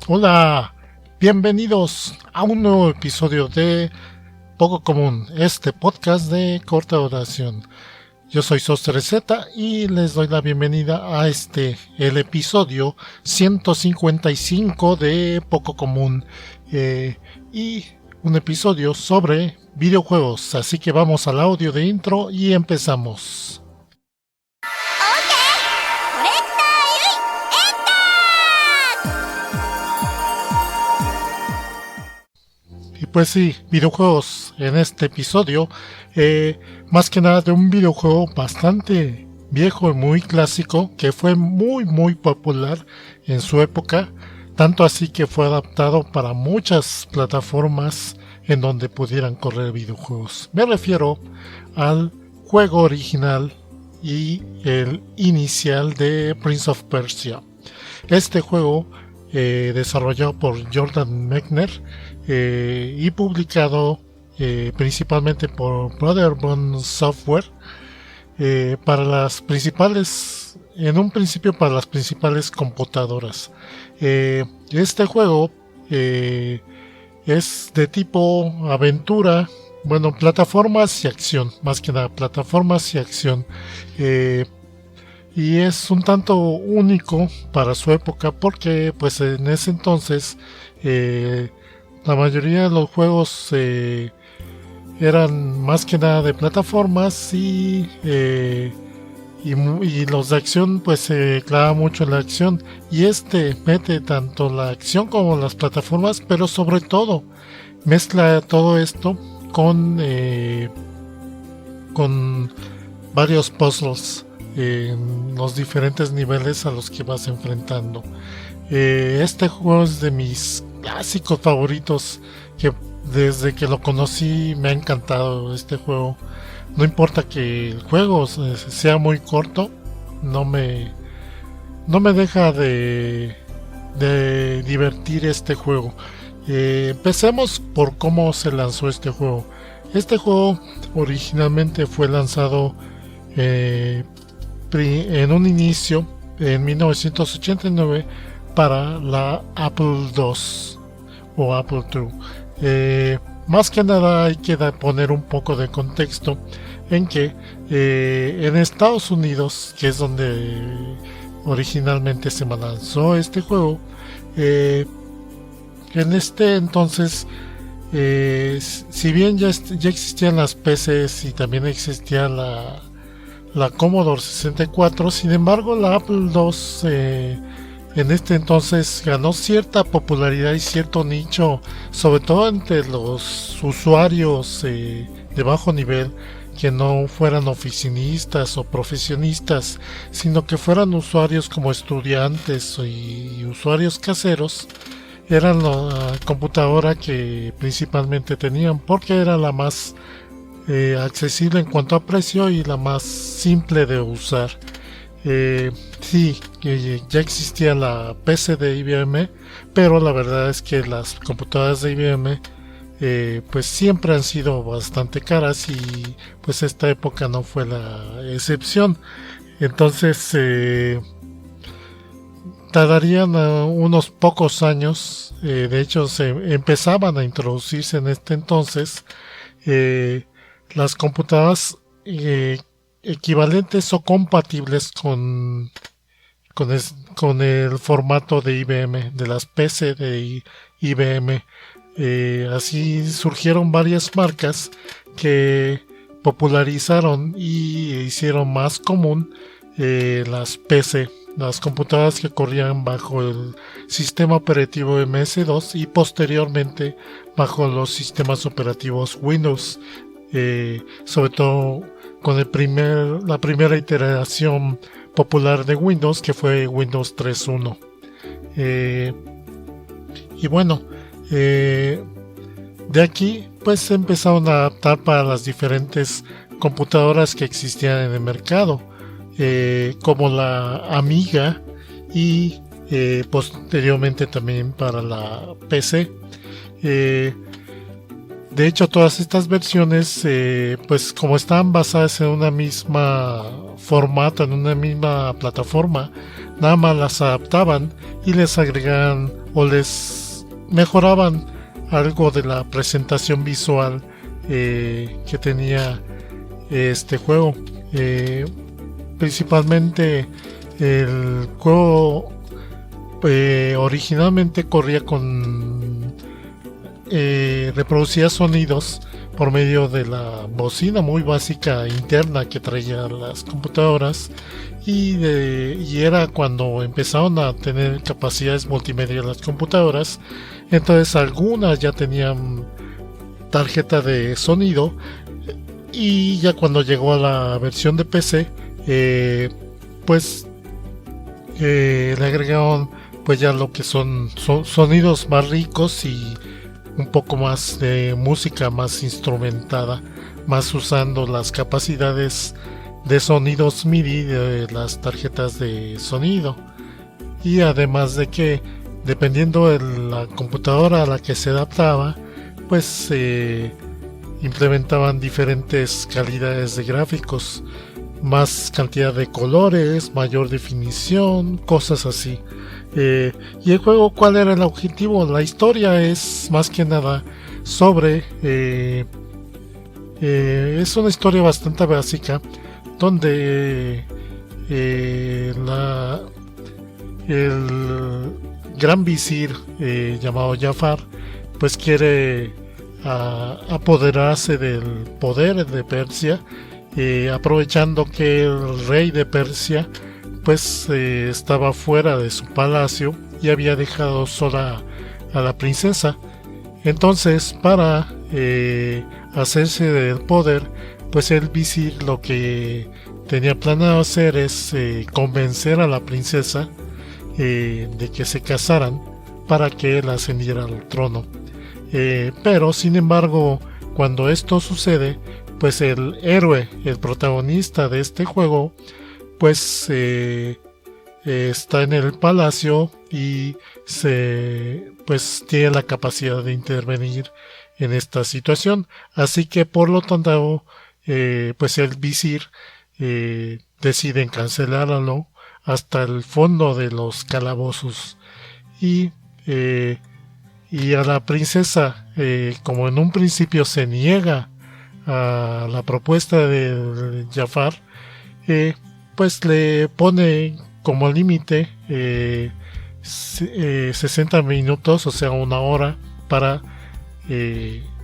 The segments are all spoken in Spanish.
Hola, bienvenidos a un nuevo episodio de Poco Común, este podcast de corta duración. Yo soy Sosterezeta y les doy la bienvenida a el episodio 155 de Poco Común y un episodio sobre videojuegos. Así que vamos al audio de intro y empezamos. Y pues sí, videojuegos en este episodio, más que nada de un videojuego bastante viejo y muy clásico, que fue muy popular en su época, tanto así que fue adaptado para muchas plataformas en donde pudieran correr videojuegos. Me refiero al juego original y el inicial de Prince of Persia. Este juego, desarrollado por Jordan Mechner, y publicado principalmente por Brotherborn Software para las principales, en un principio para las principales computadoras. Este juego es de tipo aventura, bueno, plataformas y acción, más que nada plataformas y acción. Y es un tanto único para su época porque pues en ese entonces la mayoría de los juegos eran más que nada de plataformas y los de acción pues se clava mucho en la acción, y mete tanto la acción como las plataformas, pero sobre todo mezcla todo esto con varios puzzles en los diferentes niveles a los que vas enfrentando. Este juego es de mis clásicos favoritos, que desde que lo conocí me ha encantado este juego. No importa que el juego sea muy corto, no me deja de divertir este juego. Empecemos por cómo se lanzó este juego. Este juego originalmente fue lanzado en un inicio en 1989 para la Apple II o Apple II. Más que nada hay que poner un poco de contexto en que en Estados Unidos, que es donde originalmente se lanzó este juego, en este entonces, si bien ya existían las PCs y también existía la Commodore 64, sin embargo la Apple II en este entonces ganó cierta popularidad y cierto nicho, sobre todo entre los usuarios de bajo nivel, que no fueran oficinistas o profesionistas, sino que fueran usuarios como estudiantes y usuarios caseros. Era la computadora que principalmente tenían, porque era la más accesible en cuanto a precio y la más simple de usar. Sí, ya existía la PC de IBM, pero la verdad es que las computadoras de IBM pues siempre han sido bastante caras, y pues esta época no fue la excepción. Entonces tardarían unos pocos años, de hecho se empezaban a introducirse en este entonces las computadoras equivalentes o compatibles con el formato de IBM, de las PC de IBM. Así surgieron varias marcas que popularizaron y hicieron más común las PC, las computadoras que corrían bajo el sistema operativo MS-2 y posteriormente bajo los sistemas operativos Windows, sobre todo con la primera iteración popular de Windows, que fue Windows 3.1. Y bueno, de aquí pues se empezaron a adaptar para las diferentes computadoras que existían en el mercado, como la Amiga y posteriormente también para la PC. De hecho, todas estas versiones, pues como estaban basadas en una misma formato, en una misma plataforma, nada más las adaptaban y les agregaban o les mejoraban algo de la presentación visual que tenía este juego. Principalmente el juego originalmente corría con reproducía sonidos por medio de la bocina muy básica interna que traía las computadoras, y era cuando empezaron a tener capacidades multimedia las computadoras. Entonces algunas ya tenían tarjeta de sonido, y ya cuando llegó a la versión de PC le agregaron pues ya lo que son sonidos más ricos y un poco más de música más instrumentada, más usando las capacidades de sonidos MIDI de las tarjetas de sonido. Y además de que dependiendo de la computadora a la que se adaptaba, pues implementaban diferentes calidades de gráficos, más cantidad de colores, mayor definición, cosas así. Y el juego, ¿cuál era el objetivo? La historia es más que nada sobre es una historia bastante básica, donde el gran visir llamado Jafar pues quiere apoderarse del poder de Persia, aprovechando que el rey de Persia pues estaba fuera de su palacio y había dejado sola a la princesa. Entonces, para hacerse del poder, pues el visir lo que tenía planeado hacer es convencer a la princesa de que se casaran para que él ascendiera al trono. Pero sin embargo, cuando esto sucede, pues el héroe, el protagonista de este juego, pues está en el palacio y pues tiene la capacidad de intervenir en esta situación. Así que por lo tanto, pues el visir decide cancelarlo hasta el fondo de los calabozos, y a la princesa, como en un principio se niega a la propuesta de Jafar, pues le pone como límite 60 minutos, o sea, una hora, para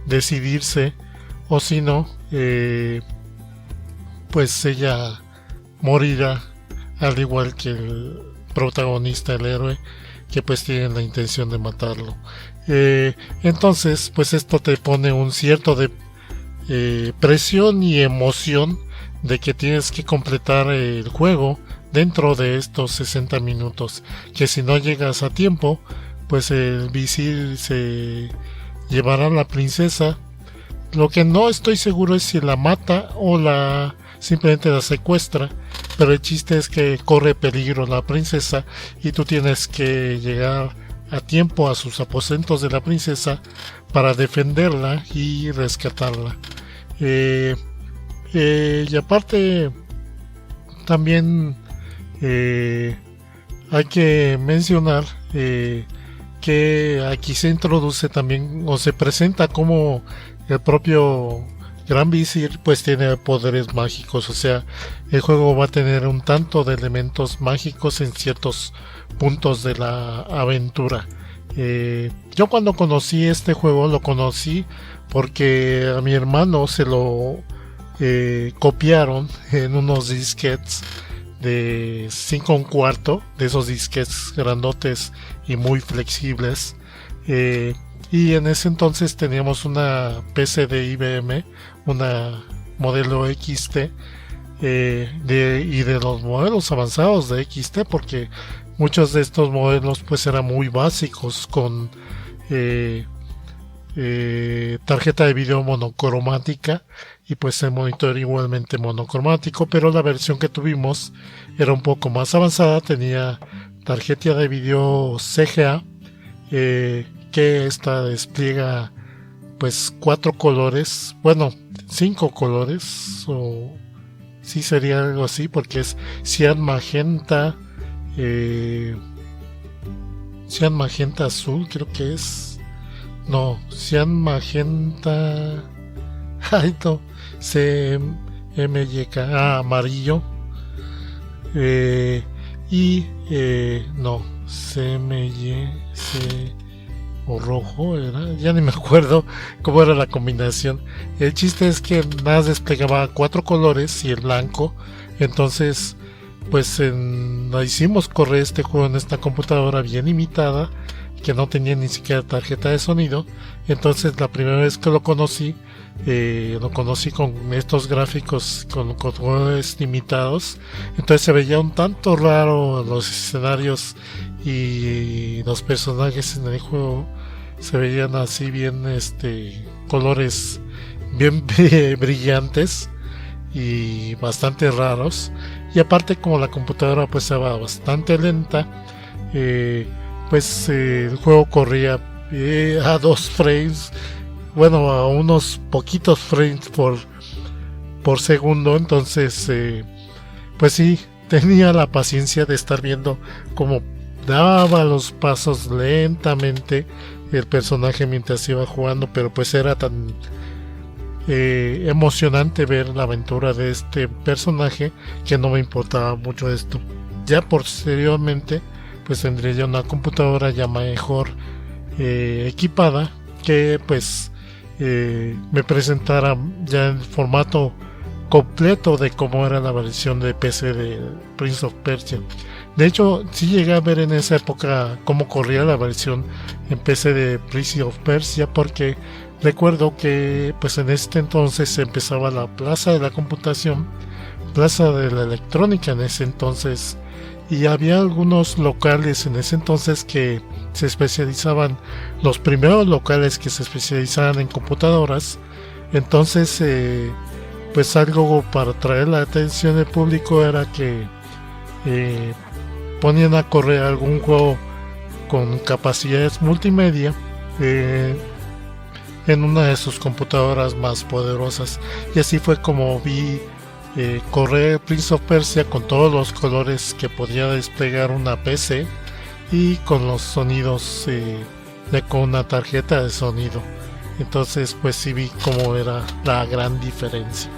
decidirse, o si no, pues ella morirá, al igual que el protagonista, el héroe, que pues tiene la intención de matarlo. Entonces, pues esto te pone un cierto de presión y emoción de que tienes que completar el juego dentro de estos 60 minutos, que si no llegas a tiempo, pues el visir se llevará a la princesa. Lo que no estoy seguro es si la mata o simplemente la secuestra, pero el chiste es que corre peligro la princesa y tú tienes que llegar a tiempo a sus aposentos de la princesa para defenderla y rescatarla. Y aparte, también hay que mencionar que aquí se introduce también, o se presenta como el propio Gran Visir pues tiene poderes mágicos. O sea, el juego va a tener un tanto de elementos mágicos en ciertos puntos de la aventura. Yo cuando conocí este juego lo conocí porque a mi hermano se lo copiaron en unos disquetes de 5 1/4, de esos disquetes grandotes y muy flexibles. Y en ese entonces teníamos una PC de IBM, una modelo XT, y de los modelos avanzados de XT, porque muchos de estos modelos pues eran muy básicos, con tarjeta de video monocromática y pues el monitor igualmente monocromático, pero la versión que tuvimos era un poco más avanzada, tenía tarjeta de video CGA, que esta despliega pues 4 colores, bueno, 5 colores, o sí sería algo así, porque es cian, magenta, cian magenta azul, creo que es. No, cian magenta. Ay, no. CMYK, amarillo. Y no, CMYC o rojo era, ya ni me acuerdo cómo era la combinación. El chiste es que nada desplegaba 4 colores y el blanco. Entonces, pues hicimos correr este juego en esta computadora bien limitada, que no tenía ni siquiera tarjeta de sonido. Entonces, la primera vez que lo conocí con estos gráficos, con colores limitados. Entonces se veía un tanto raro los escenarios y los personajes en el juego. Se veían así bien, colores bien brillantes y bastante raros. Y aparte, como la computadora pues estaba bastante lenta, el juego corría a 2 frames, bueno, a unos poquitos frames por segundo. Entonces, pues sí, tenía la paciencia de estar viendo cómo daba los pasos lentamente el personaje mientras iba jugando, pero pues era tan emocionante ver la aventura de este personaje que no me importaba mucho esto. Ya posteriormente pues tendría ya una computadora ya mejor equipada, que pues me presentara ya en formato completo de cómo era la versión de PC de Prince of Persia. De hecho, sí llegué a ver en esa época cómo corría la versión en PC de Prince of Persia, porque recuerdo que pues en este entonces empezaba la plaza de la computación, plaza de la electrónica en ese entonces, y había algunos locales en ese entonces que se especializaban, los primeros locales que se especializaban en computadoras. Entonces, pues algo para atraer la atención del público era que ponían a correr algún juego con capacidades multimedia en una de sus computadoras más poderosas, y así fue como vi correr Prince of Persia con todos los colores que podía desplegar una PC y con los sonidos con una tarjeta de sonido. Entonces pues sí vi cómo era la gran diferencia.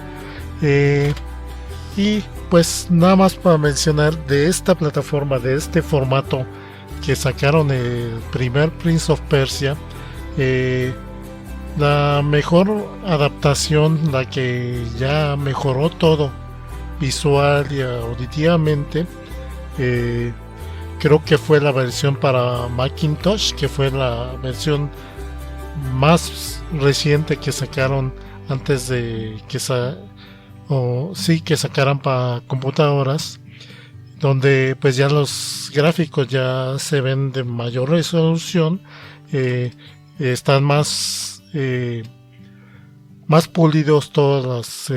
Y pues nada más para mencionar de esta plataforma, de este formato que sacaron el primer Prince of Persia, la mejor adaptación, la que ya mejoró todo visual y auditivamente, creo que fue la versión para Macintosh, que fue la versión más reciente que sacaron antes de que sacaran para computadoras, donde pues ya los gráficos ya se ven de mayor resolución, están más pulidos, todos los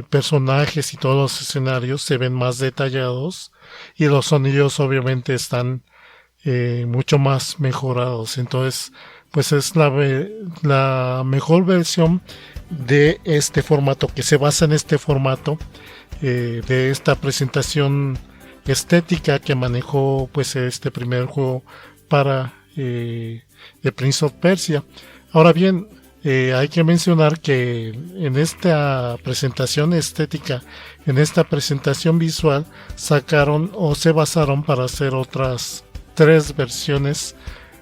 personajes y todos los escenarios se ven más detallados, y los sonidos obviamente están mucho más mejorados. Entonces pues es la mejor versión de este formato, que se basa en este formato, de esta presentación estética que manejó pues este primer juego para The Prince of Persia. Ahora bien, hay que mencionar que en esta presentación estética, en esta presentación visual, sacaron o se basaron para hacer otras 3 versiones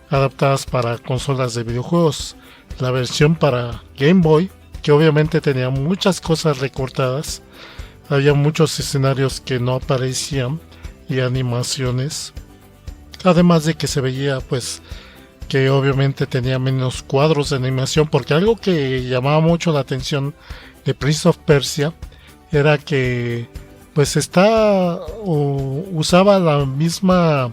adaptadas para consolas de videojuegos. La versión para Game Boy, que obviamente tenía muchas cosas recortadas, había muchos escenarios que no aparecían y animaciones, además de que se veía pues que obviamente tenía menos cuadros de animación, porque algo que llamaba mucho la atención de Prince of Persia era que pues usaba la misma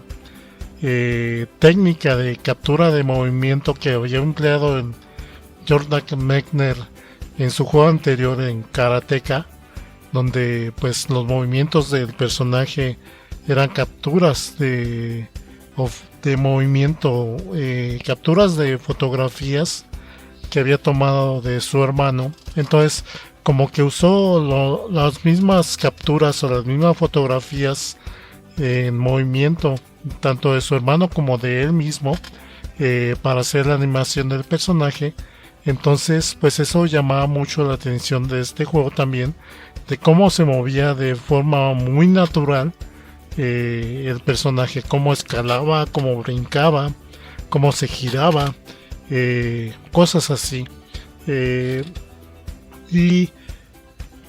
técnica de captura de movimiento que había empleado en Jordan Mechner en su juego anterior, en Karateka, donde pues los movimientos del personaje eran capturas de movimiento, capturas de fotografías que había tomado de su hermano. Entonces como que usó las mismas capturas o las mismas fotografías en movimiento tanto de su hermano como de él mismo, para hacer la animación del personaje. Entonces pues eso llamaba mucho la atención de este juego también, de cómo se movía de forma muy natural el personaje, cómo escalaba, cómo brincaba, cómo se giraba, cosas así. Y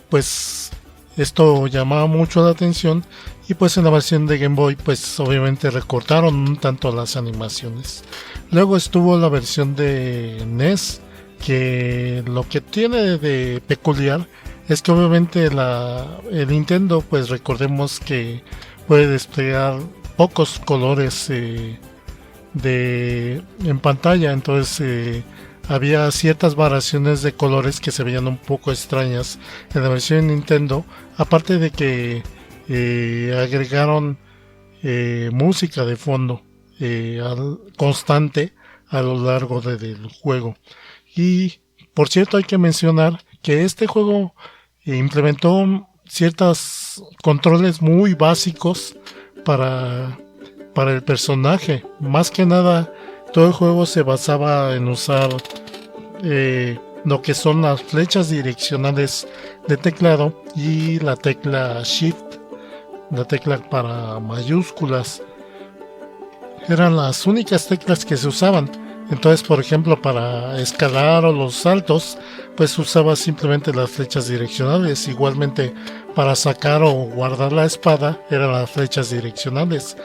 pues esto llamaba mucho la atención, y pues en la versión de Game Boy pues obviamente recortaron un tanto las animaciones. Luego estuvo la versión de NES, que lo que tiene de peculiar es que obviamente el Nintendo, pues recordemos que puede desplegar pocos colores en pantalla, entonces había ciertas variaciones de colores que se veían un poco extrañas en la versión de Nintendo, aparte de que agregaron música de fondo constante a lo largo del juego. Y por cierto, hay que mencionar que este juego implementó ciertos controles muy básicos para el personaje. Más que nada, todo el juego se basaba en usar lo que son las flechas direccionales de teclado y la tecla Shift, la tecla para mayúsculas. Eran las únicas teclas que se usaban. Entonces, por ejemplo, para escalar o los saltos, pues usaba simplemente las flechas direccionales. Igualmente, para sacar o guardar la espada, eran las flechas direccionales.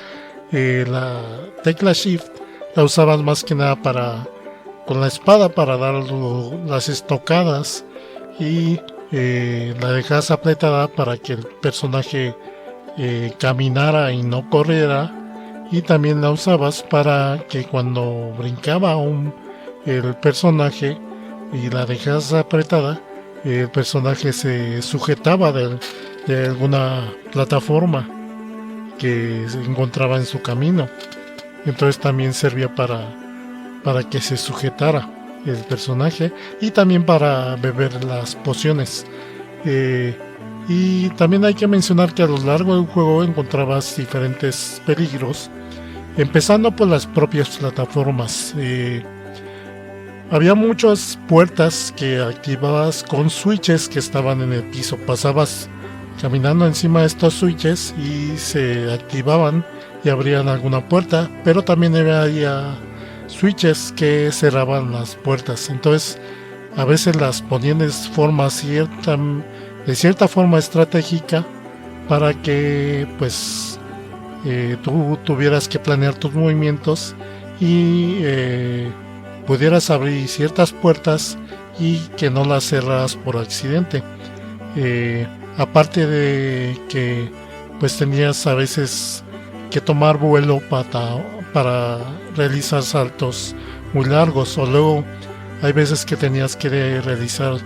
La tecla Shift la usabas más que nada con la espada para dar las estocadas, y la dejabas apretada para que el personaje caminara y no corriera. Y también la usabas para que cuando brincaba el personaje y la dejas apretada, el personaje se sujetaba de alguna plataforma que se encontraba en su camino. Entonces también servía para que se sujetara el personaje, y también para beber las pociones. Y también hay que mencionar que a lo largo del juego encontrabas diferentes peligros, empezando por las propias plataformas. Había muchas puertas que activabas con switches que estaban en el piso. Pasabas caminando encima de estos switches y se activaban y abrían alguna puerta, pero también había switches que cerraban las puertas. Entonces a veces las ponían de cierta forma estratégica para que pues tú tuvieras que planear tus movimientos y pudieras abrir ciertas puertas y que no las cerraras por accidente. Aparte de que pues tenías a veces que tomar vuelo para realizar saltos muy largos, o luego hay veces que tenías que realizar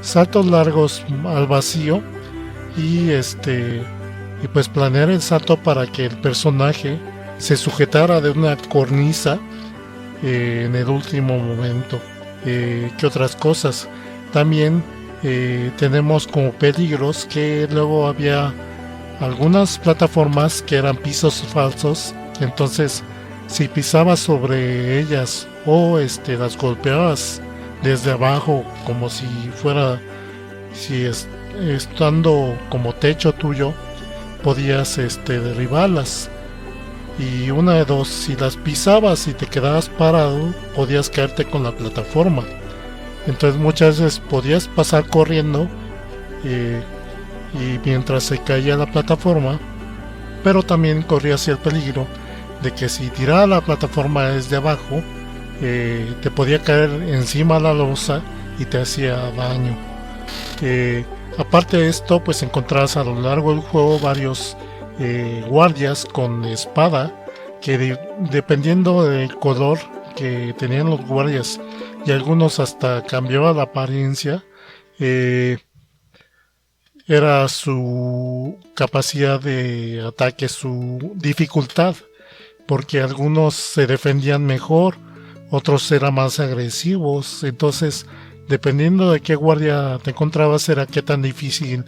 saltos largos al vacío y pues planear el salto para que el personaje se sujetara de una cornisa en el último momento. ¿Qué otras cosas? También tenemos como peligros que luego había algunas plataformas que eran pisos falsos. Entonces si pisabas sobre ellas o las golpeabas desde abajo como si estando como techo tuyo, podías derribarlas. Y una de dos, si las pisabas y te quedabas parado, podías caerte con la plataforma. Entonces muchas veces podías pasar corriendo y mientras se caía la plataforma, pero también corrías el peligro de que si tiraba la plataforma desde abajo, te podía caer encima la losa y te hacía daño. Aparte de esto, pues encontrabas a lo largo del juego varios guardias con espada que dependiendo del color que tenían los guardias, y algunos hasta cambiaba la apariencia, era su capacidad de ataque, su dificultad, porque algunos se defendían mejor, otros eran más agresivos. Entonces dependiendo de qué guardia te encontrabas era qué tan difícil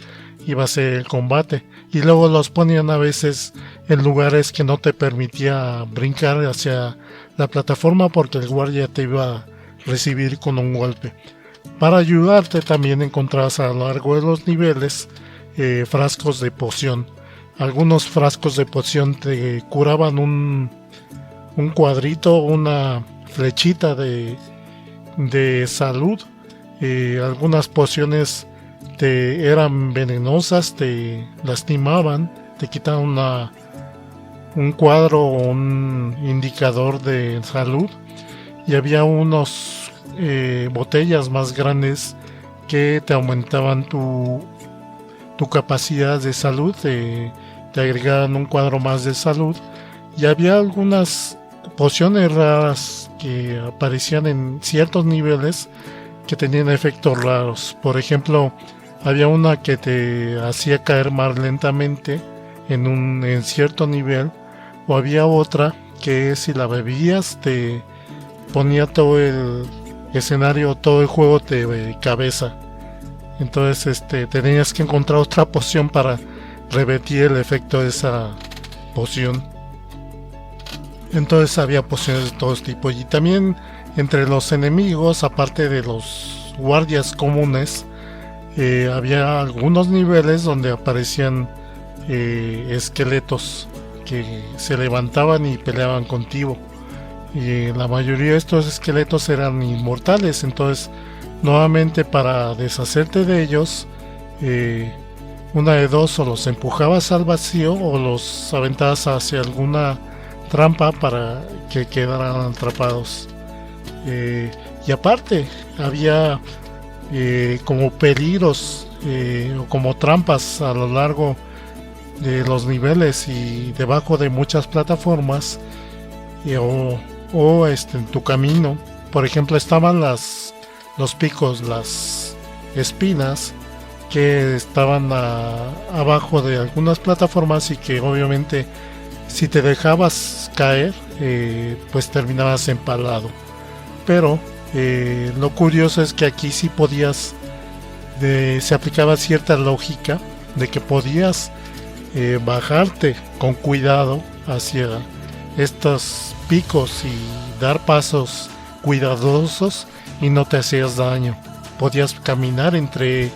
iba a ser el combate. Y luego los ponían a veces en lugares que no te permitía brincar hacia la plataforma porque el guardia te iba a recibir con un golpe. Para ayudarte también encontrabas a lo largo de los niveles frascos de poción. Algunos frascos de poción te curaban un cuadrito, una flechita de salud. Algunas pociones eran venenosas, te lastimaban, te quitaban un cuadro o un indicador de salud. Y había unos botellas más grandes que te aumentaban tu capacidad de salud, te agregaban un cuadro más de salud. Y había algunas pociones raras que aparecían en ciertos niveles que tenían efectos raros. Por ejemplo, había una que te hacía caer más lentamente en cierto nivel, o había otra que si la bebías te ponía todo el escenario, todo el juego de cabeza. Entonces tenías que encontrar otra poción para revertir el efecto de esa poción. Entonces había pociones de todos tipos. Y también entre los enemigos, aparte de los guardias comunes, había algunos niveles donde aparecían esqueletos que se levantaban y peleaban contigo. Y la mayoría de estos esqueletos eran inmortales. Entonces, nuevamente, para deshacerte de ellos, una de dos: o los empujabas al vacío o los aventabas hacia alguna trampa para que quedaran atrapados. Y aparte, había como peligros o como trampas a lo largo de los niveles y debajo de muchas plataformas, o en tu camino. Por ejemplo, estaban los picos, las espinas que estaban abajo de algunas plataformas y que obviamente si te dejabas caer pues terminabas empalado. Pero lo curioso es que aquí sí podías, se aplicaba cierta lógica de que podías bajarte con cuidado hacia estos picos y dar pasos cuidadosos y no te hacías daño. Podías caminar entre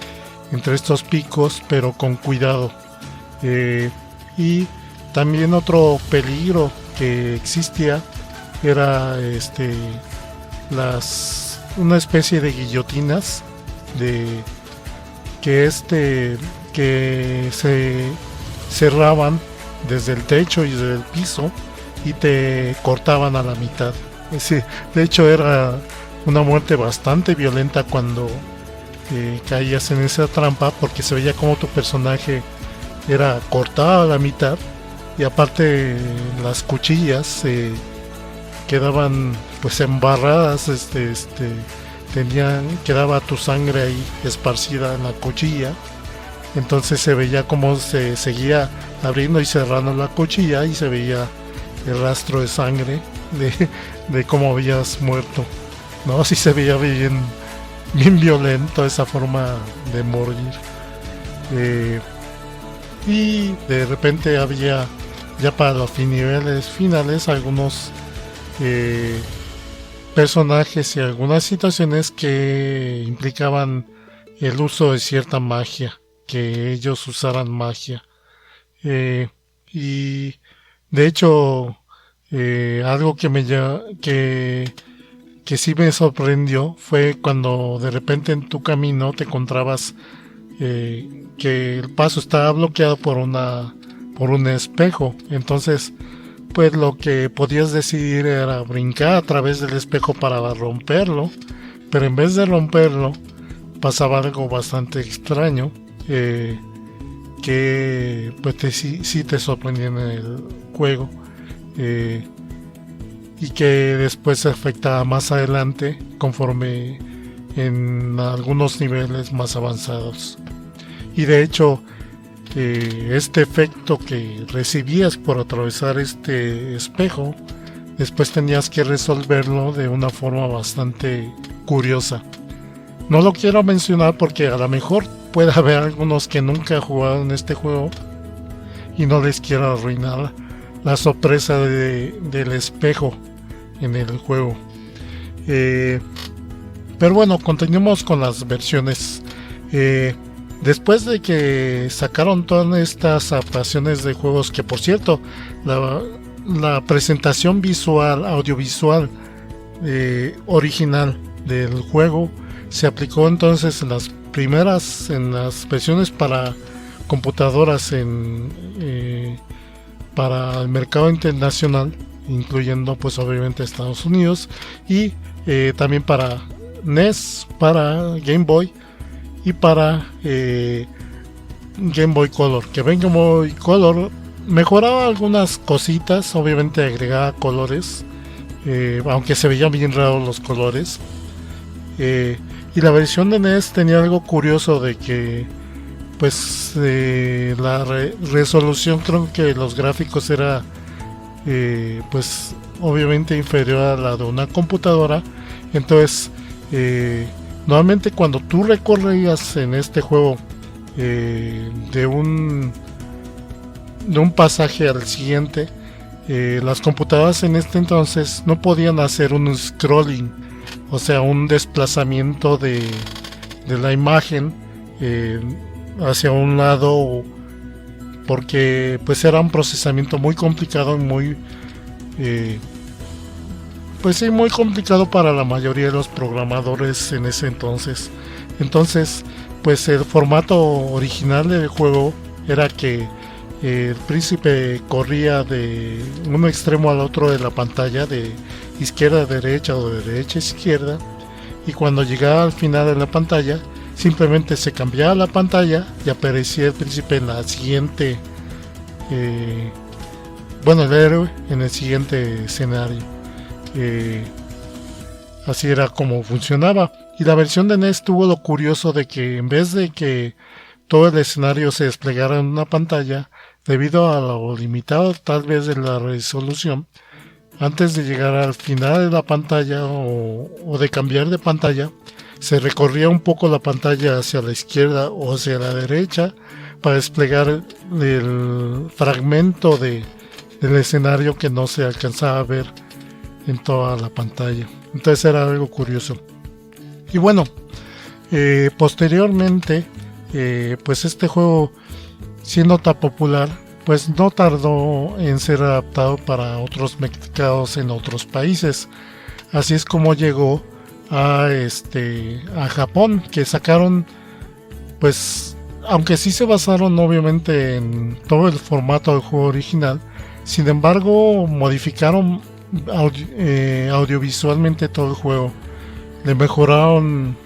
estos picos pero con cuidado. Y también otro peligro que existía era una especie de guillotinas que se cerraban desde el techo y desde el piso y te cortaban a la mitad. De hecho era una muerte bastante violenta cuando caías en esa trampa, porque se veía como tu personaje era cortado a la mitad y aparte las cuchillas quedaban pues embarradas, quedaba tu sangre ahí esparcida en la cuchilla. Entonces se veía como se seguía abriendo y cerrando la cuchilla y se veía el rastro de sangre de cómo habías muerto, ¿no? Sí se veía bien violento esa forma de morir. Y de repente había ya para los niveles finales algunos personajes y algunas situaciones que implicaban el uso de cierta magia, que ellos usaran magia. Y de hecho algo que sí me sorprendió fue cuando de repente en tu camino te encontrabas que el paso estaba bloqueado por un espejo. Entonces pues lo que podías decidir era brincar a través del espejo para romperlo, pero en vez de romperlo pasaba algo bastante extraño, que pues sí te sorprendía en el juego, y que después se afectaba más adelante conforme en algunos niveles más avanzados. Y de hecho este efecto que recibías por atravesar este espejo, después tenías que resolverlo de una forma bastante curiosa. No lo quiero mencionar porque a lo mejor puede haber algunos que nunca jugaron este juego y no les quiero arruinar la sorpresa del espejo en el juego. Pero bueno, continuemos con las versiones. Después de que sacaron todas estas adaptaciones de juegos, que por cierto, la presentación visual, audiovisual original del juego se aplicó entonces en las versiones para computadoras para el mercado internacional, incluyendo pues obviamente Estados Unidos, y también para NES, para Game Boy y para Game Boy Color. Que Game Boy Color mejoraba algunas cositas, obviamente agregaba colores, aunque se veían bien raros los colores. Y la versión de NES tenía algo curioso de que pues la resolución, creo que los gráficos era pues obviamente inferior a la de una computadora. Entonces normalmente cuando tú recorrías en este juego de un pasaje al siguiente, las computadoras en este entonces no podían hacer un scrolling, o sea, un desplazamiento de la imagen hacia un lado, porque pues era un procesamiento muy complicado y muy pues sí, muy complicado para la mayoría de los programadores en ese entonces. Entonces, pues el formato original del juego era que el príncipe corría de un extremo al otro de la pantalla, de izquierda a derecha o de derecha a izquierda, y cuando llegaba al final de la pantalla simplemente se cambiaba la pantalla y aparecía el príncipe en la siguiente, el héroe en el siguiente escenario. Así era como funcionaba. Y la versión de NES tuvo lo curioso de que en vez de que todo el escenario se desplegara en una pantalla, debido a lo limitado tal vez de la resolución, antes de llegar al final de la pantalla o de cambiar de pantalla, se recorría un poco la pantalla hacia la izquierda o hacia la derecha para desplegar el fragmento del escenario que no se alcanzaba a ver en toda la pantalla. Entonces era algo curioso. Y bueno, posteriormente, pues este juego, siendo tan popular, pues no tardó en ser adaptado para otros mercados en otros países. Así es como llegó a Japón, que sacaron, pues, aunque sí se basaron obviamente en todo el formato del juego original, sin embargo modificaron audiovisualmente todo el juego. Le mejoraron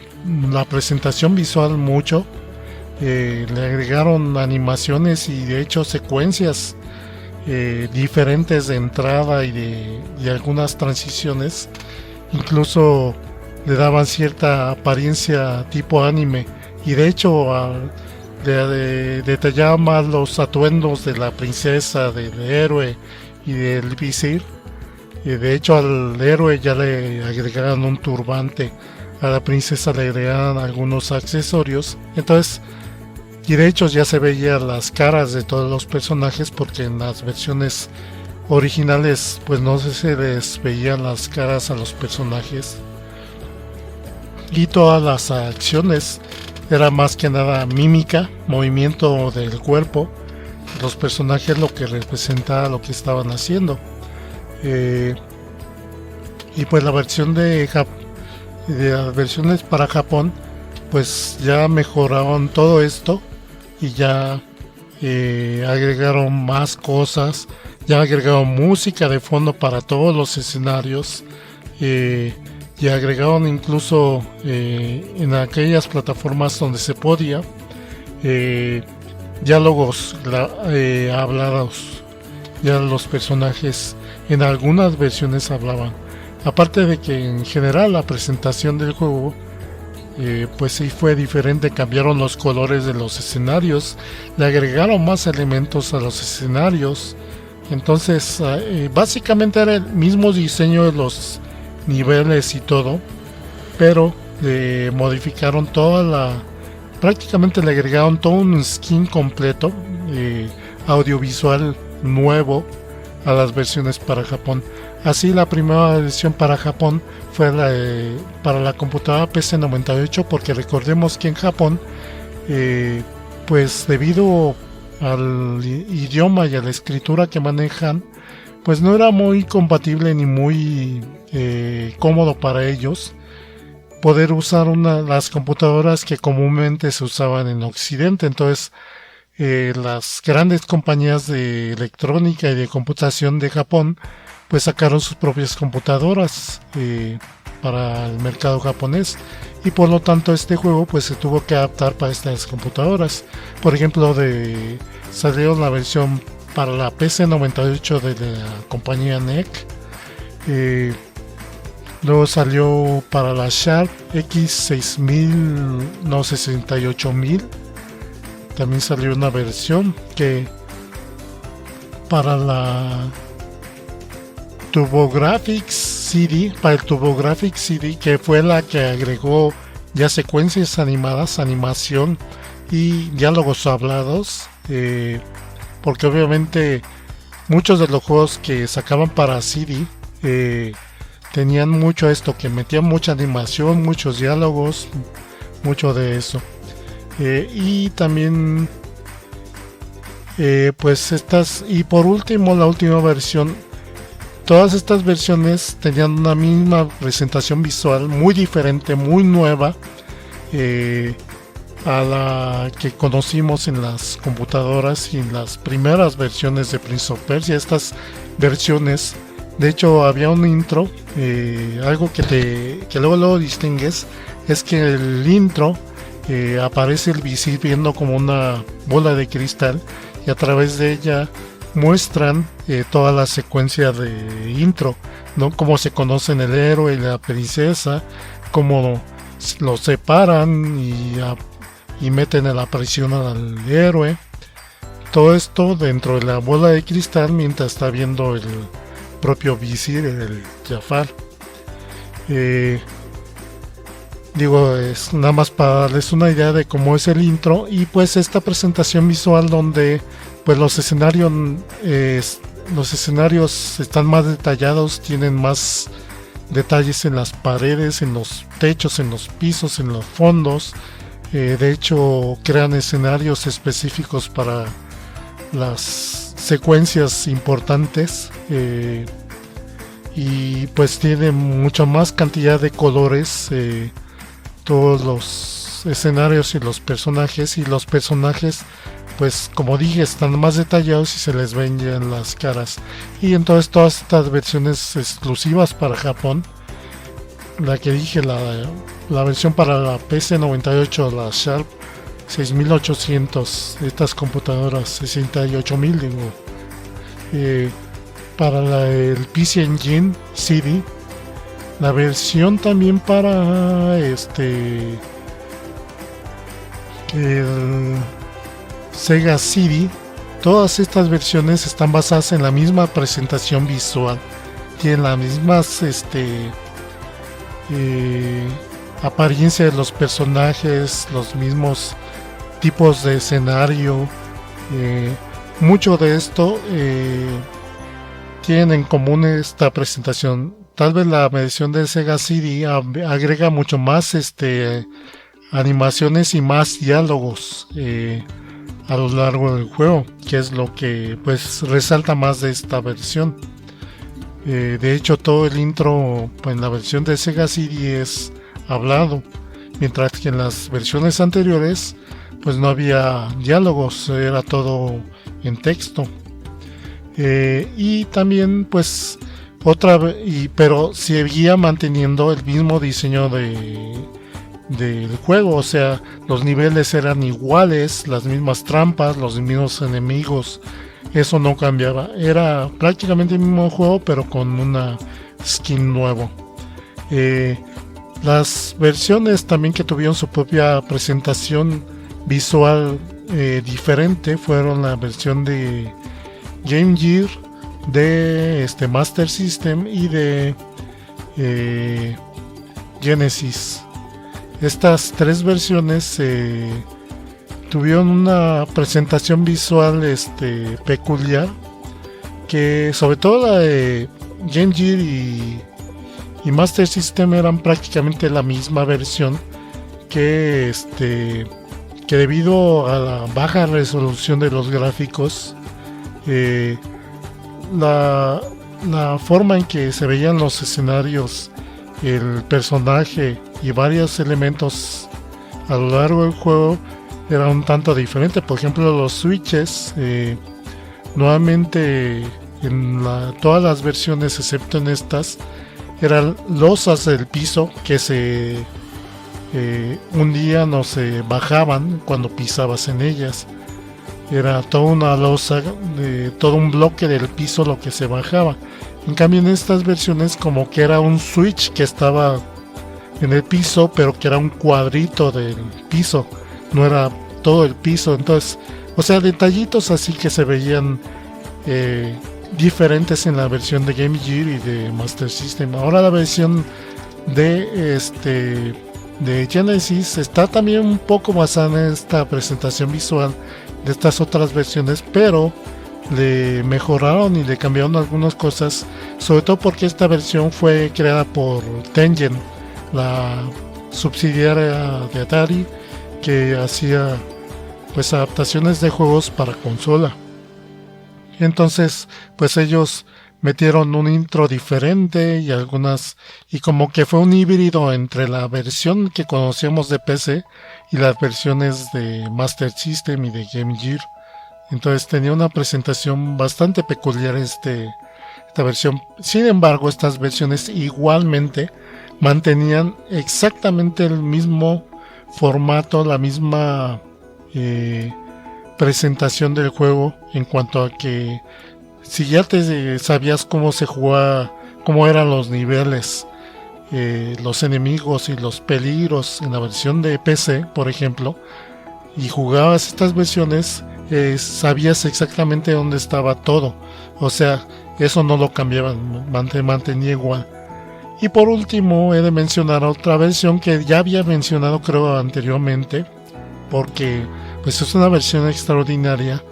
la presentación visual mucho, le agregaron animaciones y de hecho secuencias diferentes de entrada y de algunas transiciones. Incluso le daban cierta apariencia tipo anime, y de hecho detallaba más los atuendos de la princesa, del héroe y del visir. De hecho al héroe ya le agregaron un turbante, a la princesa le agregaron algunos accesorios. Entonces, y de hecho ya se veían las caras de todos los personajes, porque en las versiones originales pues no se les veían las caras a los personajes, y todas las acciones era más que nada mímica, movimiento del cuerpo, los personajes, lo que representaba lo que estaban haciendo. Y pues la versión de las versiones para Japón, pues ya mejoraron todo esto y ya agregaron más cosas, ya agregaron música de fondo para todos los escenarios, y agregaron incluso en aquellas plataformas donde se podía diálogos hablados. Ya los personajes en algunas versiones hablaban. Aparte de que en general la presentación del juego pues sí fue diferente, cambiaron los colores de los escenarios, le agregaron más elementos a los escenarios. Entonces básicamente era el mismo diseño de los niveles y todo, pero modificaron toda prácticamente le agregaron todo un skin completo, audiovisual nuevo a las versiones para Japón. Así la primera versión para Japón fue para la computadora PC-98, porque recordemos que en Japón, pues debido al idioma y a la escritura que manejan, pues no era muy compatible ni muy cómodo para ellos poder usar las computadoras que comúnmente se usaban en Occidente. Entonces las grandes compañías de electrónica y de computación de Japón pues sacaron sus propias computadoras para el mercado japonés, y por lo tanto este juego pues se tuvo que adaptar para estas computadoras. Por ejemplo, salió la versión para la PC-98 de la compañía NEC, luego salió para la Sharp X6000, no, 68000. También salió una versión que para la TurboGrafx CD, para el TurboGrafx CD, que fue la que agregó ya secuencias animadas, animación y diálogos hablados, porque obviamente muchos de los juegos que sacaban para CD tenían mucho esto, que metían mucha animación, muchos diálogos, mucho de eso. Y también pues y por último la última versión, todas estas versiones tenían una misma presentación visual muy diferente, muy nueva a la que conocimos en las computadoras y en las primeras versiones de Prince of Persia. Estas versiones, de hecho, había un intro, algo que luego distingues, es que el intro aparece el visir viendo como una bola de cristal, y a través de ella muestran toda la secuencia de intro, ¿no? Cómo se conocen el héroe y la princesa, cómo los separan y meten en la prisión al héroe. Todo esto dentro de la bola de cristal mientras está viendo el propio visir, el Jafar. Es nada más para darles una idea de cómo es el intro, y pues esta presentación visual donde pues los escenarios están más detallados, tienen más detalles en las paredes, en los techos, en los pisos, en los fondos. De hecho, crean escenarios específicos para las secuencias importantes, y pues tiene mucha más cantidad de colores, todos los escenarios y los personajes, pues como dije, están más detallados y se les ven ya en las caras. Y entonces todas estas versiones exclusivas para Japón, la que dije, la versión para la PC-98, la Sharp 6800, estas computadoras 68000 digo, para el PC Engine CD, la versión también para el Sega CD. Todas estas versiones están basadas en la misma presentación visual, tienen las mismas apariencia de los personajes, los mismos tipos de escenario. Mucho de esto tienen en común esta presentación. Tal vez la versión de Sega CD agrega mucho más animaciones y más diálogos a lo largo del juego, que es lo que pues resalta más de esta versión. De hecho, todo el intro en la versión de Sega CD es hablado, mientras que en las versiones anteriores pues no había diálogos, era todo en texto. Y también pues pero seguía manteniendo el mismo diseño del juego, o sea, los niveles eran iguales, las mismas trampas, los mismos enemigos, eso no cambiaba, era prácticamente el mismo juego pero con una skin nuevo. Las versiones también que tuvieron su propia presentación visual diferente fueron la versión de Game Gear, de Master System y de Genesis. Estas tres versiones tuvieron una presentación visual peculiar, que sobre todo la de Game Gear y Master System eran prácticamente la misma versión, que que debido a la baja resolución de los gráficos, la forma en que se veían los escenarios, el personaje y varios elementos a lo largo del juego era un tanto diferente. Por ejemplo, los switches, nuevamente en todas las versiones excepto en estas, eran losas del piso que se hundían o se bajaban cuando pisabas en ellas. Era toda una losa, todo un bloque del piso lo que se bajaba. En cambio, en estas versiones, como que era un switch que estaba en el piso, pero que era un cuadrito del piso, no era todo el piso. Entonces, o sea, detallitos así que se veían diferentes en la versión de Game Gear y de Master System. Ahora la versión de Genesis está también un poco basada en esta presentación visual de estas otras versiones, pero le mejoraron y le cambiaron algunas cosas, sobre todo porque esta versión fue creada por Tengen, la subsidiaria de Atari, que hacía pues adaptaciones de juegos para consola. Entonces pues ellos metieron un intro diferente y como que fue un híbrido entre la versión que conocíamos de PC y las versiones de Master System y de Game Gear. Entonces tenía una presentación bastante peculiar esta versión. Sin embargo, estas versiones igualmente mantenían exactamente el mismo formato, la misma presentación del juego, en cuanto a que si ya te sabías cómo se jugaba, cómo eran los niveles, los enemigos y los peligros en la versión de PC, por ejemplo, y jugabas estas versiones, sabías exactamente dónde estaba todo. O sea, eso no lo cambiaban, mantenía igual. Y por último, he de mencionar otra versión que ya había mencionado creo anteriormente, porque pues es una versión extraordinaria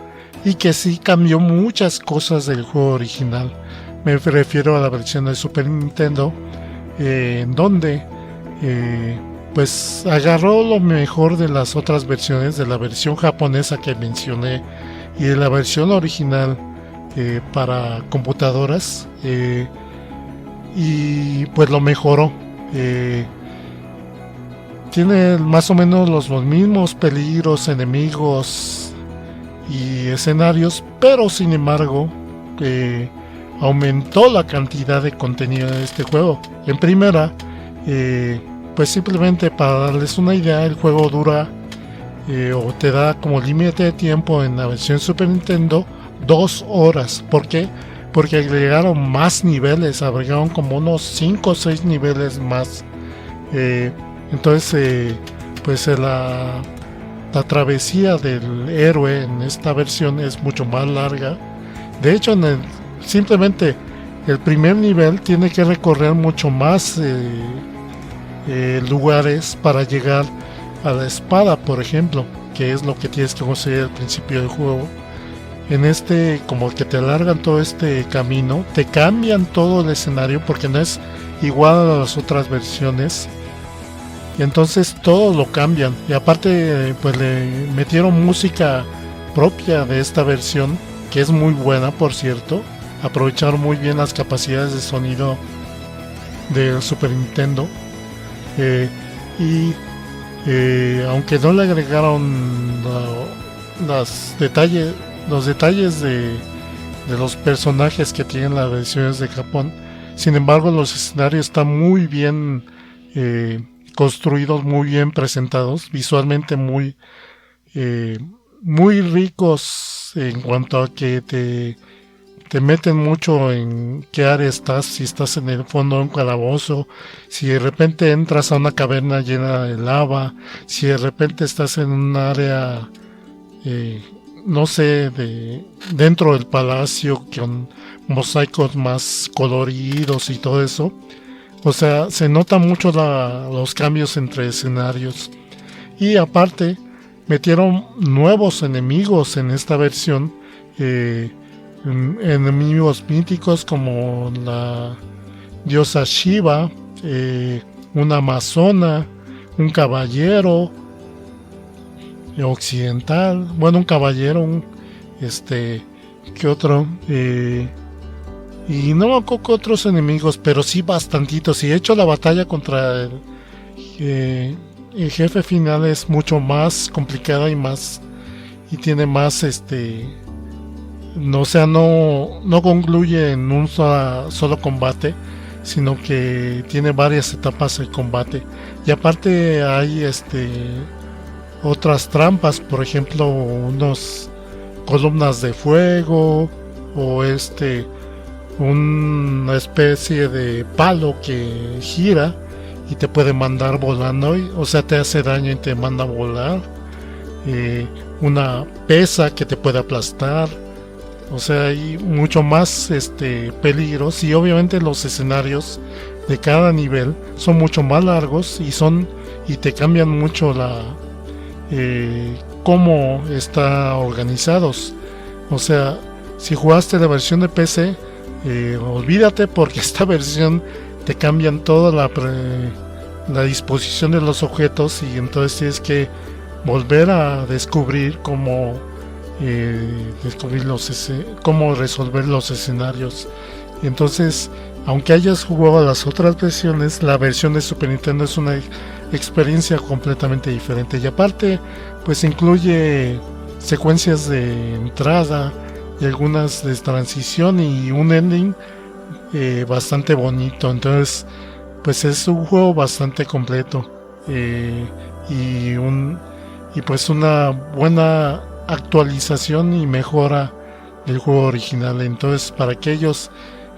y que sí cambió muchas cosas del juego original. Me refiero a la versión de Super Nintendo, en donde pues agarró lo mejor de las otras versiones, de la versión japonesa que mencioné y de la versión original para computadoras, y pues lo mejoró. Tiene más o menos los mismos peligros, enemigos y escenarios, pero sin embargo aumentó la cantidad de contenido de este juego. En primera, pues simplemente para darles una idea, el juego dura o te da como límite de tiempo en la versión Super Nintendo 2 horas. ¿Por qué? Porque agregaron más niveles, agregaron como unos 5 o 6 niveles más. Entonces pues la travesía del héroe en esta versión es mucho más larga. De hecho, simplemente el primer nivel tiene que recorrer mucho más lugares para llegar a la espada, por ejemplo, que es lo que tienes que conseguir al principio del juego. En como que te alargan todo este camino, te cambian todo el escenario porque no es igual a las otras versiones, y entonces todo lo cambian. Y aparte pues le metieron música propia de esta versión, que es muy buena, por cierto. Aprovecharon muy bien las capacidades de sonido del Super Nintendo, aunque no le agregaron los detalles de los personajes que tienen las versiones de Japón. Sin embargo, los escenarios están muy bien construidos, muy bien presentados, visualmente muy ricos, en cuanto a que te meten mucho en qué área estás, si estás en el fondo de un calabozo, si de repente entras a una caverna llena de lava, si de repente estás en un área no sé, dentro del palacio con mosaicos más coloridos y todo eso. O sea, se nota mucho los cambios entre escenarios. Y aparte, metieron nuevos enemigos en esta versión, enemigos míticos como la diosa Shiva, una amazona, un caballero occidental, bueno, un caballero, ¿qué otro? Y no me acuerdo otros enemigos, pero sí bastantitos. Y de hecho la batalla contra el jefe final es mucho más complicada y tiene más no, o sea, no concluye en un solo combate, sino que tiene varias etapas de combate. Y aparte hay otras trampas, por ejemplo, unos columnas de fuego o una especie de palo que gira y te puede mandar volando, o sea, te hace daño y te manda a volar. Una pesa que te puede aplastar. O sea, hay mucho más peligros, y obviamente los escenarios de cada nivel son mucho más largos y te cambian mucho cómo está organizados. O sea, si jugaste la versión de PC, olvídate, porque esta versión te cambian toda la disposición de los objetos, y entonces tienes que volver a descubrir cómo resolver los escenarios. Entonces, aunque hayas jugado a las otras versiones, la versión de Super Nintendo es una experiencia completamente diferente. Y aparte, pues incluye secuencias de entrada y algunas de transición y un ending bastante bonito. Entonces, pues es un juego bastante completo, y pues una buena actualización y mejora del juego original. Entonces, para aquellos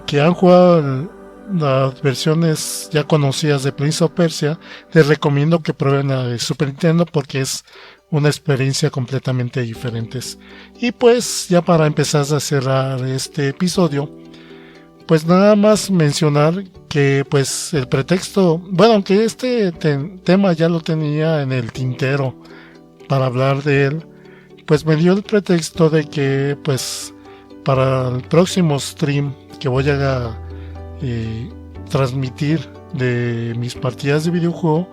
que han jugado las versiones ya conocidas de Prince of Persia, les recomiendo que prueben la de Super Nintendo, porque es una experiencia completamente diferente. Y pues, ya para empezar a cerrar este episodio, pues nada más mencionar que pues el pretexto, bueno, aunque este tema ya lo tenía en el tintero para hablar de él, pues me dio el pretexto de que pues para el próximo stream que voy a transmitir de mis partidas de videojuego,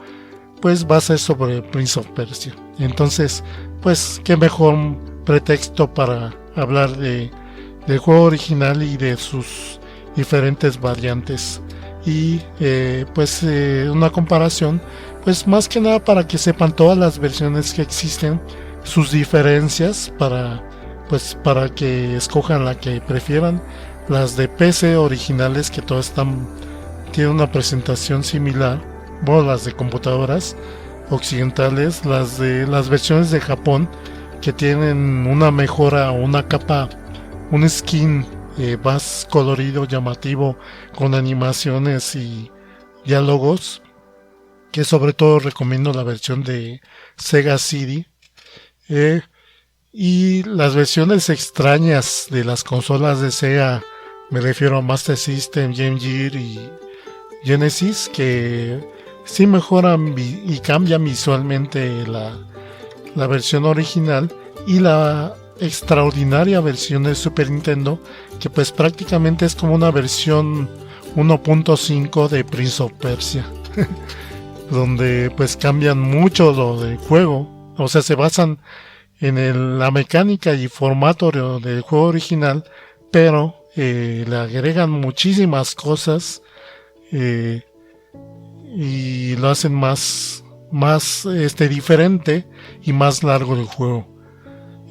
pues va a ser sobre Prince of Persia. Entonces, pues qué mejor pretexto para hablar del juego original y de sus diferentes variantes, y una comparación, pues más que nada para que sepan todas las versiones que existen, sus diferencias, para que escojan la que prefieran. Las de PC originales, que todas tienen una presentación similar, bueno, las de computadoras occidentales, las versiones de Japón, que tienen una mejora, una capa, un skin más colorido, llamativo, con animaciones y diálogos, que sobre todo recomiendo la versión de Sega CD. Y las versiones extrañas de las consolas de Sega, me refiero a Master System, Game Gear y Genesis, que sí mejoran y cambian visualmente la versión original, y la extraordinaria versión de Super Nintendo, que pues prácticamente es como una versión 1.5 de Prince of Persia donde pues cambian mucho lo del juego. O sea, se basan en la mecánica y formato del juego original, pero le agregan muchísimas cosas, y lo hacen más diferente y más largo el juego.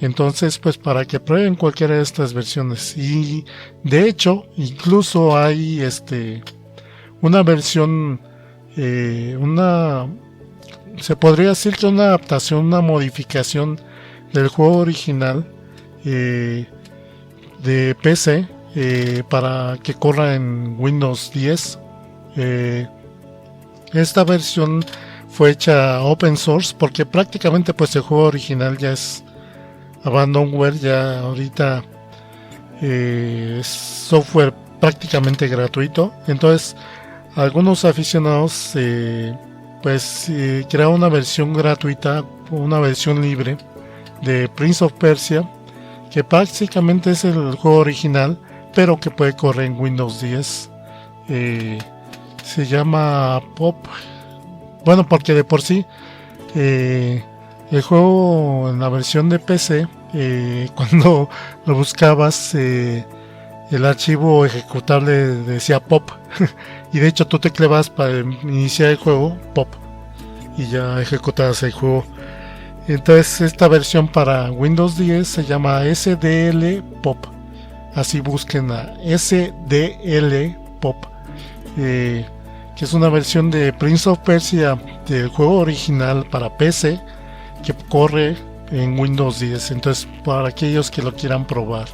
Entonces, pues para que prueben cualquiera de estas versiones. Y de hecho, incluso hay una versión, se podría decir que una adaptación, una modificación del juego original de PC, para que corra en Windows 10. Esta versión fue hecha open source, porque prácticamente pues el juego original ya es abandonware, ya ahorita es software prácticamente gratuito. Entonces algunos aficionados crearon una versión gratuita una versión libre de Prince of Persia, que básicamente es el juego original, pero que puede correr en Windows 10. Se llama Pop. Bueno, porque de por sí el juego en la versión de PC, cuando lo buscabas, el archivo ejecutable decía Pop. Y de hecho tú tecleabas para iniciar el juego Pop y ya ejecutabas el juego. Entonces esta versión para Windows 10 se llama SDL Pop. Así busquen a SDL Pop, que es una versión de Prince of Persia del juego original para PC que corre en Windows 10. Entonces para aquellos que lo quieran probar.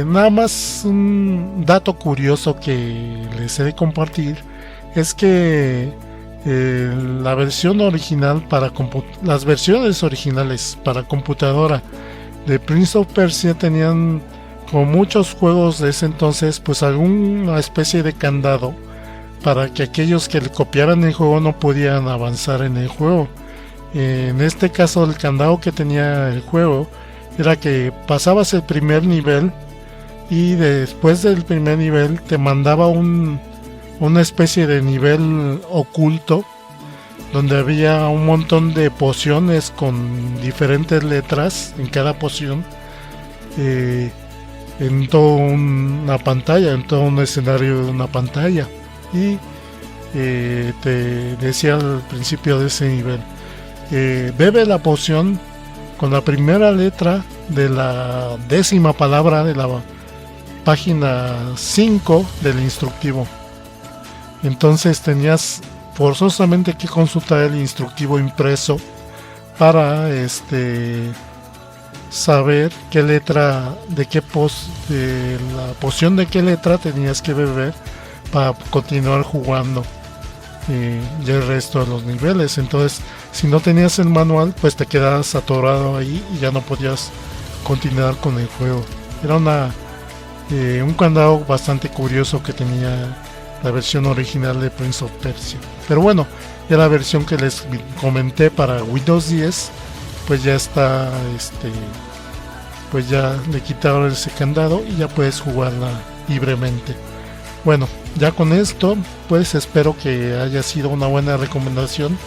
Nada más un dato curioso que les he de compartir es que la versión original para las versiones originales para computadora de Prince of Persia tenían, como muchos juegos de ese entonces, pues alguna especie de candado para que aquellos que le copiaran el juego no podían avanzar en el juego. En este caso, el candado que tenía el juego era que pasabas el primer nivel y después del primer nivel te mandaba una especie de nivel oculto donde había un montón de pociones con diferentes letras en cada poción, en toda una pantalla, en todo un escenario de una pantalla, y te decía al principio de ese nivel, bebe la poción con la primera letra de la 10ª palabra de la página 5 del instructivo. Entonces tenías forzosamente que consultar el instructivo impreso para saber qué letra de la poción de qué letra tenías que beber para continuar jugando y el resto de los niveles. Entonces, si no tenías el manual, pues te quedabas atorado ahí y ya no podías continuar con el juego. Era un candado bastante curioso que tenía la versión original de Prince of Persia. Pero bueno, ya la versión que les comenté para Windows 10, pues ya está, pues ya le quitaron ese candado y ya puedes jugarla libremente. Bueno, ya con esto, pues espero que haya sido una buena recomendación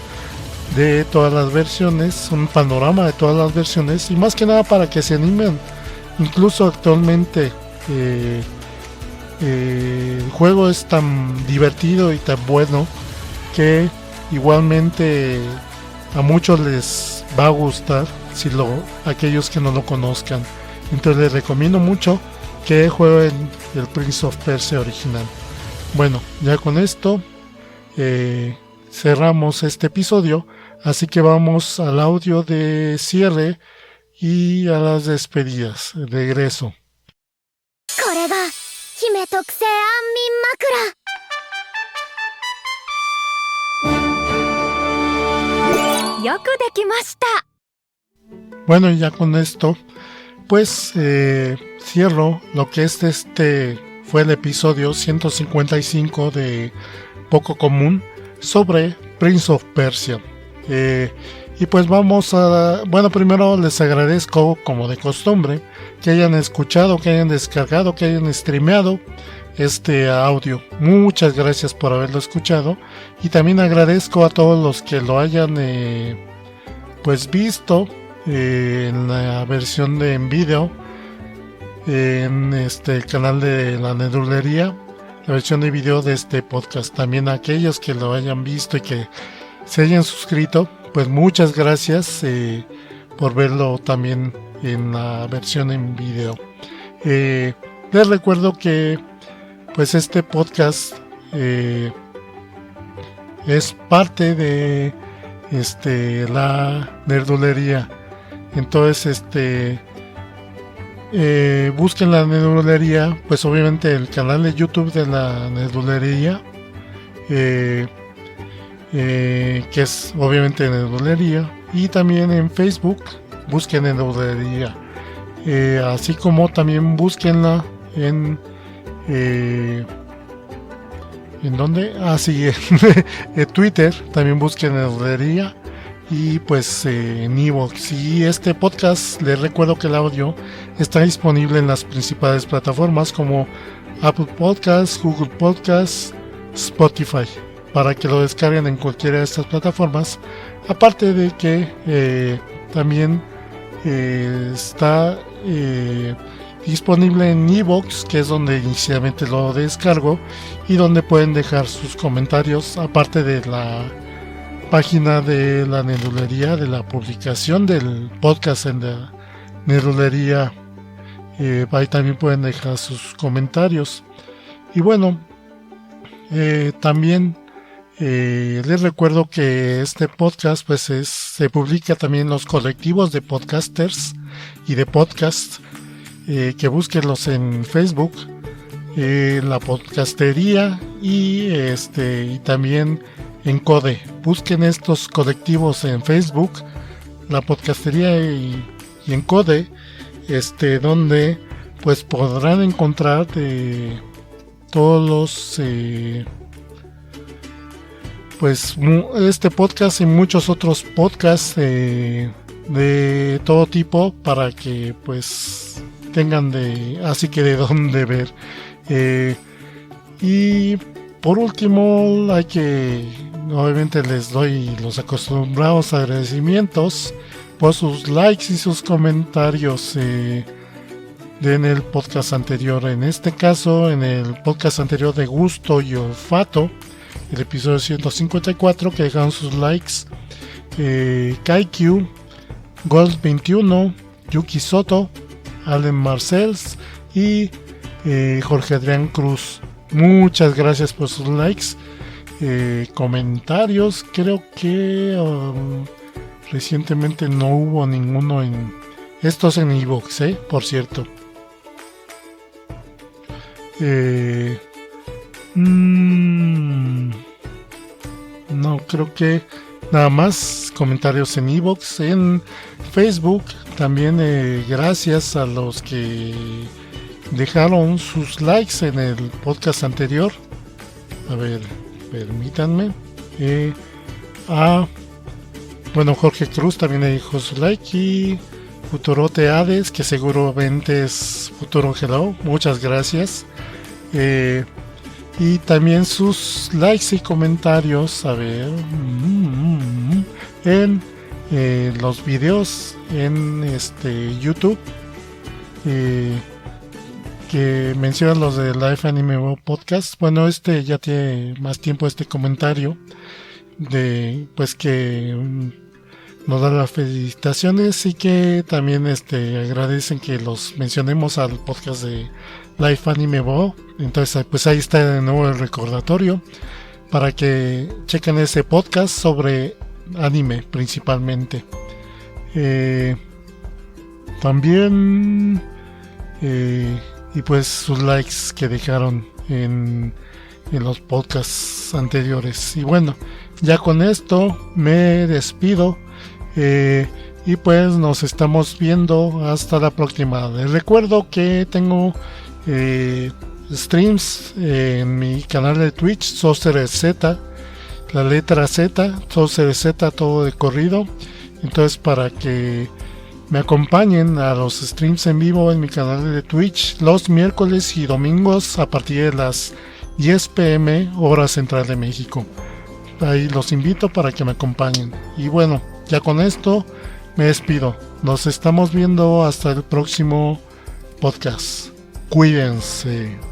de todas las versiones, un panorama de todas las versiones, y más que nada para que se animen. Incluso actualmente el juego es tan divertido y tan bueno que igualmente a muchos les va a gustar aquellos que no lo conozcan. Entonces les recomiendo mucho que jueguen el Prince of Persia original. Bueno, ya con esto cerramos este episodio, así que vamos al audio de cierre y a las despedidas. Regreso. これが姫特製安眠枕。よくできました。 Bueno, y ya con esto, pues cierro lo que fue el episodio 155 de Poco Común sobre Prince of Persia. Y pues vamos bueno, primero les agradezco, como de costumbre, que hayan escuchado, que hayan descargado, que hayan streameado este audio. Muchas gracias por haberlo escuchado. Y también agradezco a todos los que lo hayan pues visto en la versión en video en el canal de la Nerdulería, la versión de video de este podcast. También a aquellos que lo hayan visto y que se hayan suscrito, pues muchas gracias por verlo también en la versión en video. Les recuerdo que pues este podcast es parte de la Nerdulería. Entonces busquen la Nerdulería, pues obviamente el canal de YouTube de la Nerdulería, que es obviamente Nerdulería, y también en Facebook busquen Nerdulería, así como también búsquenla en ¿En dónde? Sí, en Twitter, también busquen Nerdolería y pues en iVoox. Y este podcast, les recuerdo que el audio está disponible en las principales plataformas como Apple Podcasts, Google Podcasts, Spotify, para que lo descarguen en cualquiera de estas plataformas. Aparte de que también está disponible en iVoox, que es donde inicialmente lo descargo y donde pueden dejar sus comentarios, aparte de la página de la Nerdolería, de la publicación del podcast en la Nerdolería. Ahí también pueden dejar sus comentarios. Y bueno, también les recuerdo que este podcast pues se publica también en los colectivos de podcasters y de podcast, que búsquenlos en Facebook, la podcastería y también en Code. Busquen estos colectivos en Facebook, la podcastería y en Code, donde pues podrán encontrar todos los pues este podcast y muchos otros podcasts de todo tipo, para que pues tengan así que de dónde ver. Y por último, obviamente les doy los acostumbrados agradecimientos por sus likes y sus comentarios en el podcast anterior. En este caso, en el podcast anterior de Gusto y Olfato, el episodio 154, que dejaron sus likes Kaikyu, Gold 21, Yuki Soto, Allen Marcells y Jorge Adrián Cruz. Muchas gracias por sus likes, comentarios. Creo que recientemente no hubo ninguno en estos en iVoox, por cierto. No, creo que nada más comentarios en iVoox. En Facebook también gracias a los que dejaron sus likes en el podcast anterior. A ver, permítanme. Bueno, Jorge Cruz también dejó su like, y Futurote Hades, que seguramente es Futuro Hello, muchas gracias. Y también sus likes y comentarios, a ver, en los videos en YouTube, que mencionan los de Life Anime Podcast. Bueno, ya tiene más tiempo este comentario, de pues que nos da las felicitaciones, y que también agradecen que los mencionemos al podcast de Life Anime Bo. Entonces pues ahí está de nuevo el recordatorio para que chequen ese podcast sobre anime principalmente. También y pues sus likes que dejaron en los podcasts anteriores. Y bueno, ya con esto me despido, y pues nos estamos viendo hasta la próxima. Les recuerdo que tengo streams en mi canal de Twitch, Sorcerer Z, la letra Z, Sorcerer Z, todo de corrido. Entonces, para que me acompañen a los streams en vivo en mi canal de Twitch los miércoles y domingos a partir de las 10 p.m. hora central de México. Ahí los invito para que me acompañen. Y bueno, ya con esto me despido. Nos estamos viendo hasta el próximo podcast. Cuídense.